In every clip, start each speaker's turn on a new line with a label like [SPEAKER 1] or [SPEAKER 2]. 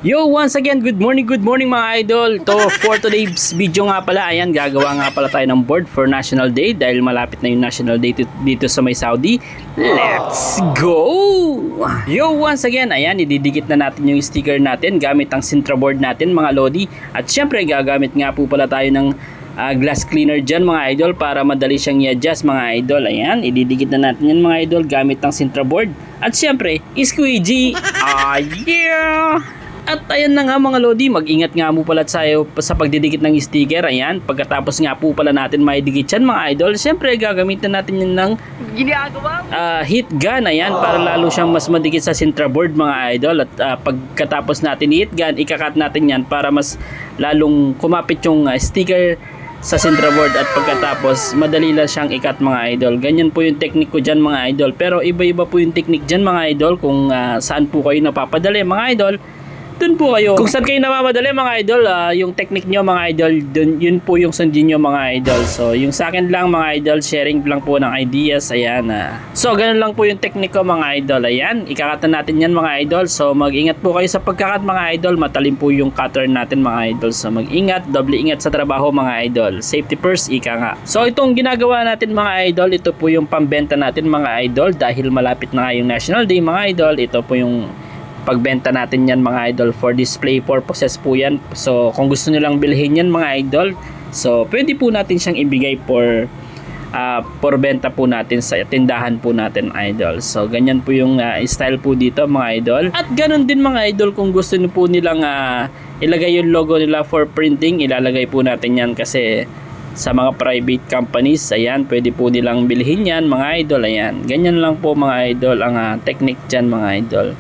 [SPEAKER 1] Yo, once again, good morning mga idol. For today's video nga pala, ayan, gagawa nga pala tayo ng board for National Day dahil malapit na yung National Day dito sa may Saudi. Let's go! Yo, once again, ayan, ididikit na natin yung sticker natin gamit ang Sintra board natin mga lodi. At syempre, gagamit nga po pala tayo ng glass cleaner dyan mga idol para madali siyang i-adjust mga idol. Ayan, ididikit na natin yan mga idol gamit ang Sintra board. At syempre, squeegee! Yeah! At ayan na nga mga lodi, mag-ingat nga mo pala tayo sa pagdidikit ng sticker. Ayan, pagkatapos nga po pala natin maidikit yan mga idol, siyempre gagamitin natin yun ng heat gun. Ayan, para lalo siyang mas madikit sa Sintra board mga idol. At pagkatapos natin heat gun, ikakat natin yan para mas lalong kumapit yung sticker sa Sintra board. At pagkatapos madali lang siyang ikat mga idol. Ganyan po yung technique ko dyan mga idol. Pero iba-iba po yung technique dyan mga idol kung saan po kayo napapadali mga idol. Dun po kayo. Kung saan kayo namamadali mga idol, yung technique nyo mga idol, dun, yun po yung sundin nyo mga idol. So, yung sa akin lang mga idol, sharing lang po ng ideas. Ayan. So, ganun lang po yung technique ko mga idol. Ayan, ikakatan natin yan mga idol. So, mag-ingat po kayo sa pagkakat mga idol. Matalim po yung cutter natin mga idol. So, mag-ingat, doble ingat sa trabaho mga idol. Safety first, ika nga. So, itong ginagawa natin mga idol, ito po yung pambenta natin mga idol. Dahil malapit na nga yung National Day mga idol, ito po yung pagbenta natin yan mga idol, for display purposes po yan. So kung gusto nyo lang bilhin yan mga idol, so pwede po natin siyang ibigay for benta po natin sa tindahan po natin idol. So ganyan po yung style po dito mga idol. At ganun din mga idol, kung gusto nyo po nilang ilagay yung logo nila for printing, ilalagay po natin yan kasi sa mga private companies, ayan, pwede po nilang bilhin yan mga idol. Ayan, ganyan lang po mga idol ang technique dyan mga idol.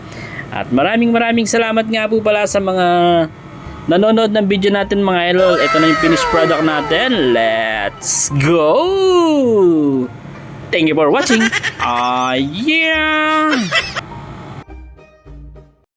[SPEAKER 1] At maraming salamat nga po pala sa mga nanonood ng video natin mga idol. Ito na yung finished product natin. Let's go! Thank you for watching. Yeah!